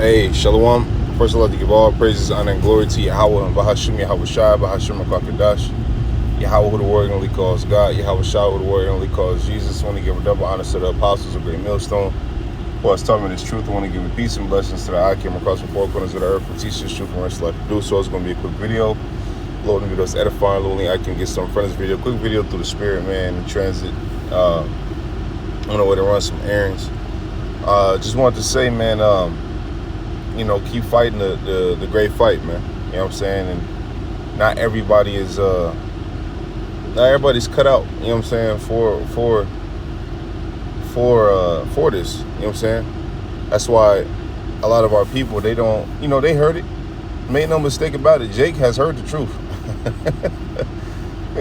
Hey, Shalom. First, I'd like to give all praises, honor, and glory to Yahweh and Bahashim Yahweh Shai, Bahashim Kwakadash. Yahweh, who the word only calls God. Yahweh Shai, who the word only calls Jesus. I want to give a double honor to the apostles of Great Millstone, who has taught me this truth. I want to give a peace and blessings to the I came across the four corners of the earth and teach this truth and rest like to do so. It's going to be a quick video. Lord, the video's edifying. Only I can get some from this video. Quick video through the spirit, man, in transit. On the way to run some errands. Just wanted to say, man, keep fighting the great fight, man. You know what I'm saying? And not everybody's cut out, you know what I'm saying, for this. You know what I'm saying? That's why a lot of our people, they don't, they heard it. Make no mistake about it. Jake has heard the truth. You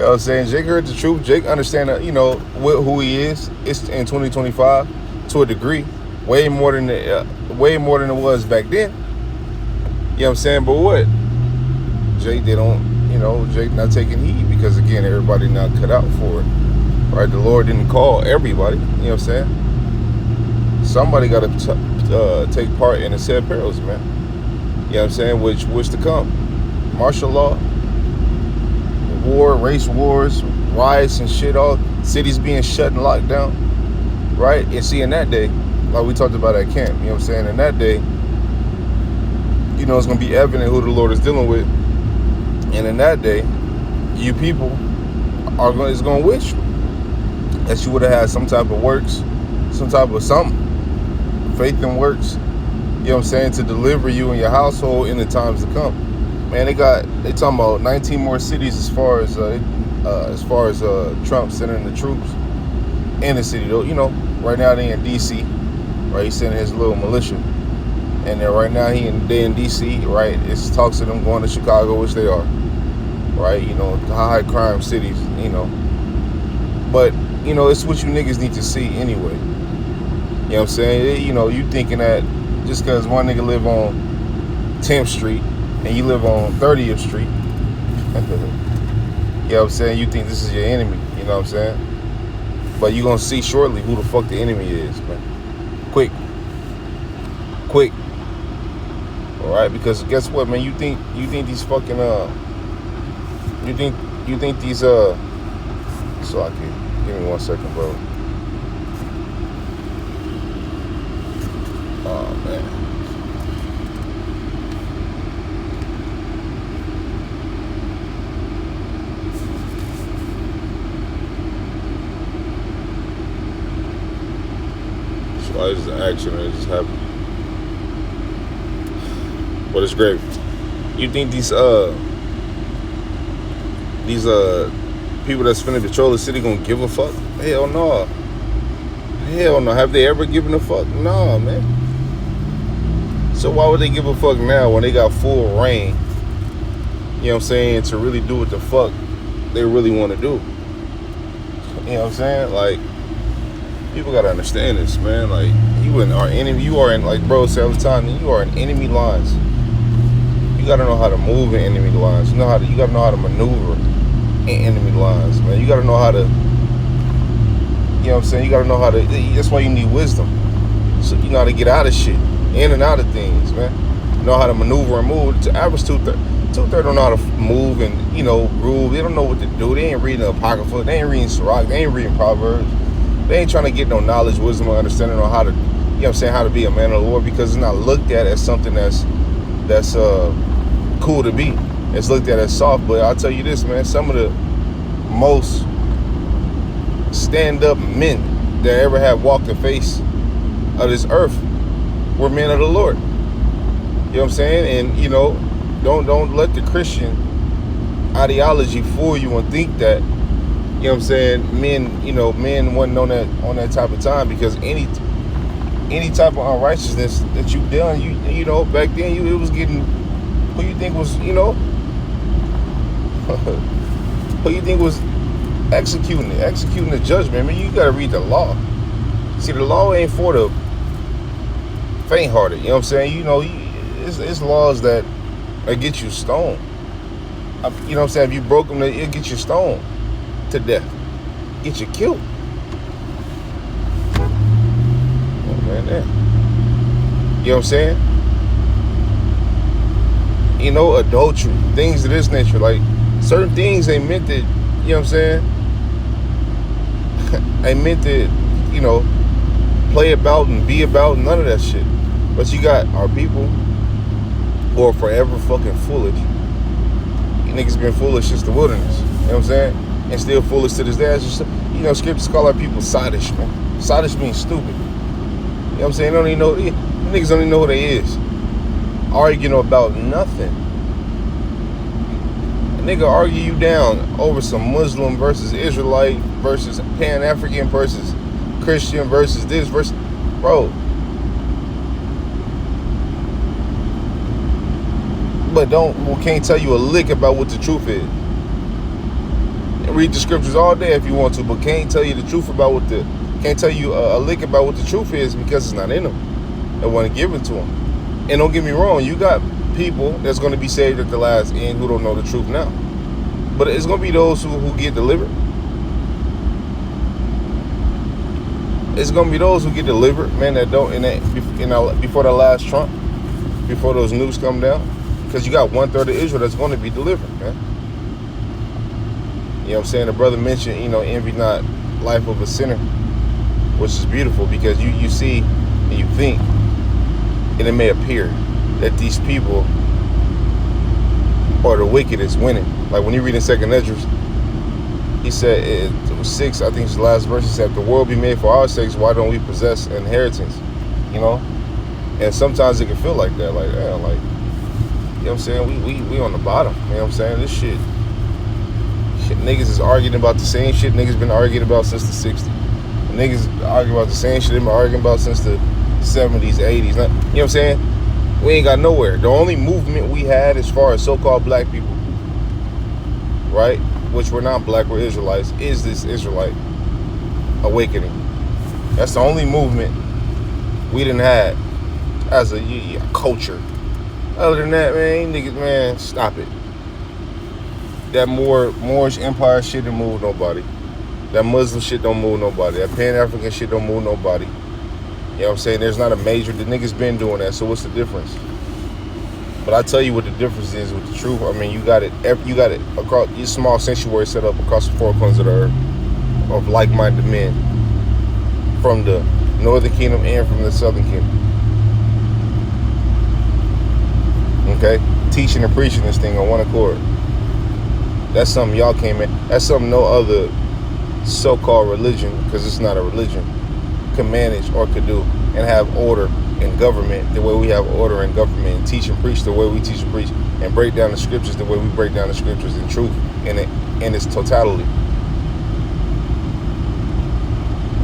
know what I'm saying? Jake heard the truth. Jake understand that, who he is. It's in 2025 to a degree, way more than it was back then. You know what I'm saying? But what? Jake, Jake not taking heed because, again, everybody not cut out for it. Right? The Lord didn't call everybody. You know what I'm saying? Somebody got to take part in the said perils, man. You know what I'm saying? Which to come. Martial law, war, race wars, riots and shit, all cities being shut and locked down, right? And see, in that day, like we talked about at camp, you know what I'm saying? In that day, it's going to be evident who the Lord is dealing with. And in that day, you people is going to wish that you would have had some type of works, some type of something, faith and works, you know what I'm saying, to deliver you and your household in the times to come. Man, they talking about 19 more cities as far as Trump sending the troops in the city. Though, right now they in D.C., right? He's sending his little militia, and then right now they in D.C., right? It's talks of them going to Chicago, which they are, right? High crime cities, But it's what you niggas need to see anyway. You know what I'm saying? You thinking that just because one nigga live on 10th Street and you live on 30th Street, you know what I'm saying, you think this is your enemy, you know what I'm saying? But you're going to see shortly who the fuck the enemy is, man. Quick. All right, because guess what, man? You think these fucking, you think these, so I can, give me 1 second, bro. Oh, man. Why is the action that just happened? But it's great. You think these people that's finna patrol the city gonna give a fuck? Hell no. Hell no. Have they ever given a fuck? Nah, man. So why would they give a fuck now when they got full reign, you know what I'm saying, to really do what the fuck they really want to do? You know what I'm saying? Like, people gotta understand this, man. Like, you in our enemy, you are in, like bro say all the time, you are in enemy lines. You gotta know how to move in enemy lines. You gotta know how to maneuver in enemy lines, man. You gotta know how to, you know what I'm saying? You gotta know how to. That's why you need wisdom. So you know how to get out of shit, in and out of things, man. You know how to maneuver and move. The average two-thirds don't know how to move and groove. They don't know what to do. They ain't reading the Apocrypha. They ain't reading Sirach. They ain't reading Proverbs. They ain't trying to get no knowledge, wisdom, or understanding on how to, how to be a man of the Lord, because it's not looked at as something that's cool to be. It's looked at as soft. But I'll tell you this, man, some of the most stand-up men that ever have walked the face of this earth were men of the Lord. You know what I'm saying? And, don't let the Christian ideology fool you and think that, you know what I'm saying, men wasn't on that type of time, because any type of unrighteousness that you've done, back then it was getting, who you think was, who you think was executing the judgment. I mean, you gotta read the law. See, the law ain't for the faint-hearted, you know what I'm saying? It's laws that get you stoned. You know what I'm saying? If you broke them, it'll get you stoned to death, get you killed. Oh man, there. You know what I'm saying? You know, adultery, things of this nature. Like, certain things ain't meant to, you know what I'm saying? Ain't meant to, you know, play about and be about, none of that shit. But you got our people who are forever fucking foolish. You niggas been foolish since the wilderness. You know what I'm saying? And still foolish to this day. It's just, you know, scriptures call our people sottish, man. Sottish means stupid. You know what I'm saying? They don't even know, niggas don't even know who they is. Arguing about nothing. A nigga argue you down over some Muslim versus Israelite versus Pan-African versus Christian versus this versus, bro. But can't tell you a lick about what the truth is. And read the scriptures all day if you want to, but can't tell you the truth about can't tell you a lick about what the truth is because it's not in them. They want to give it to them. And don't get me wrong, you got people that's going to be saved at the last end who don't know the truth now. But it's going to be those who get delivered. It's going to be those who get delivered, man, that don't, before the last trump, before those nukes come down. Because you got 1/3 of Israel that's going to be delivered, man. You know what I'm saying? The brother mentioned, you know, envy not life of a sinner, which is beautiful because you see and you think, and it may appear that these people are the wickedest winning. Like when you read in 2nd Esdras, he said, it was 6, I think it's the last verse, he said, if the world be made for our sakes, why don't we possess inheritance? You know? And sometimes it can feel like that, like, damn, like, you know what I'm saying? We on the bottom, you know what I'm saying? This shit, niggas is arguing about the same shit niggas been arguing about since the 60s. Niggas arguing about the same shit they've been arguing about since the 70s, 80s. You know what I'm saying? We ain't got nowhere. The only movement we had as far as so-called black people, right, which we're not black, we're Israelites, is this Israelite awakening. That's the only movement we done had as a culture. Other than that, man, niggas, man, stop it. That Moorish Empire shit don't move nobody. That Muslim shit don't move nobody. That Pan-African shit don't move nobody. You know what I'm saying? There's not a major, the niggas been doing that, so what's the difference? But I tell you what the difference is with the truth. I mean, you got it across your small sanctuary set up across the 4 corners of the earth of like-minded men from the northern kingdom and from the southern kingdom. Okay? Teaching and preaching this thing on one accord. That's something y'all came in. That's something no other so-called religion, because it's not a religion, can manage or could do and have order in government the way we have order in government, and teach and preach the way we teach and preach, and break down the scriptures the way we break down the scriptures in truth in its totality.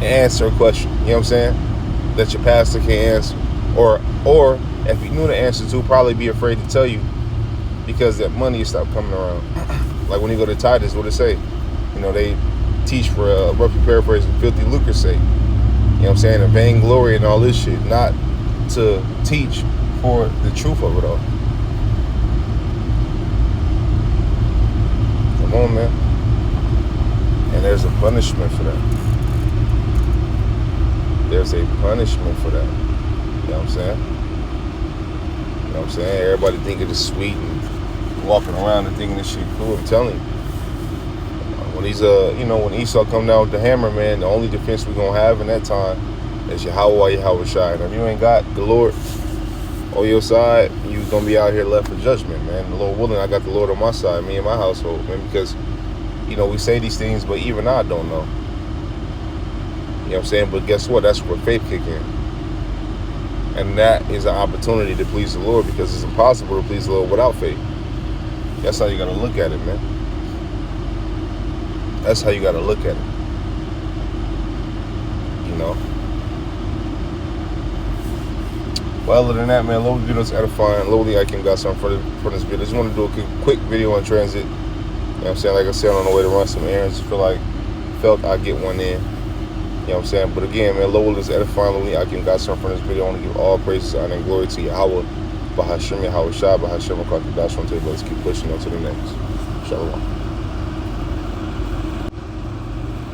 Answer a question, you know what I'm saying, that your pastor can't answer, or if he knew the answer to, probably be afraid to tell you because that money stopped coming around. Like when you go to Titus, what it say? You know, they teach for roughly paraphrasing, filthy lucre's sake. You know what I'm saying? And vainglory and all this shit, not to teach for the truth of it all. Come on, man. And there's a punishment for that. There's a punishment for that. You know what I'm saying? You know what I'm saying? Everybody thinking it's sweet and walking around and thinking this shit cool. I'm telling you. When these when Esau come down with the hammer, man, the only defense we're gonna have in that time is Yahweh Shai. And if you ain't got the Lord on your side, you gonna be out here left for judgment, man. The Lord willing, I got the Lord on my side, me and my household, man, because we say these things, but even I don't know. You know what I'm saying? But guess what? That's where faith kick in. And that is an opportunity to please the Lord, because it's impossible to please the Lord without faith. That's how you gotta look at it, man. That's how you gotta look at it. You know? Well, other than that, man, Lowly videos edifying. Lowly I got something for this video. Just want to do a quick video on transit. You know what I'm saying? Like I said, on the way to run some errands. Felt I'd get one in. You know what I'm saying? But again, man, Lowly is edifying. Lowly I got something for this video. I want to give all praises, honor, and glory to Yahweh. Bahashem Yahweh Shai, Bahashem Akakadash. Let's keep pushing on to the next. Shalom.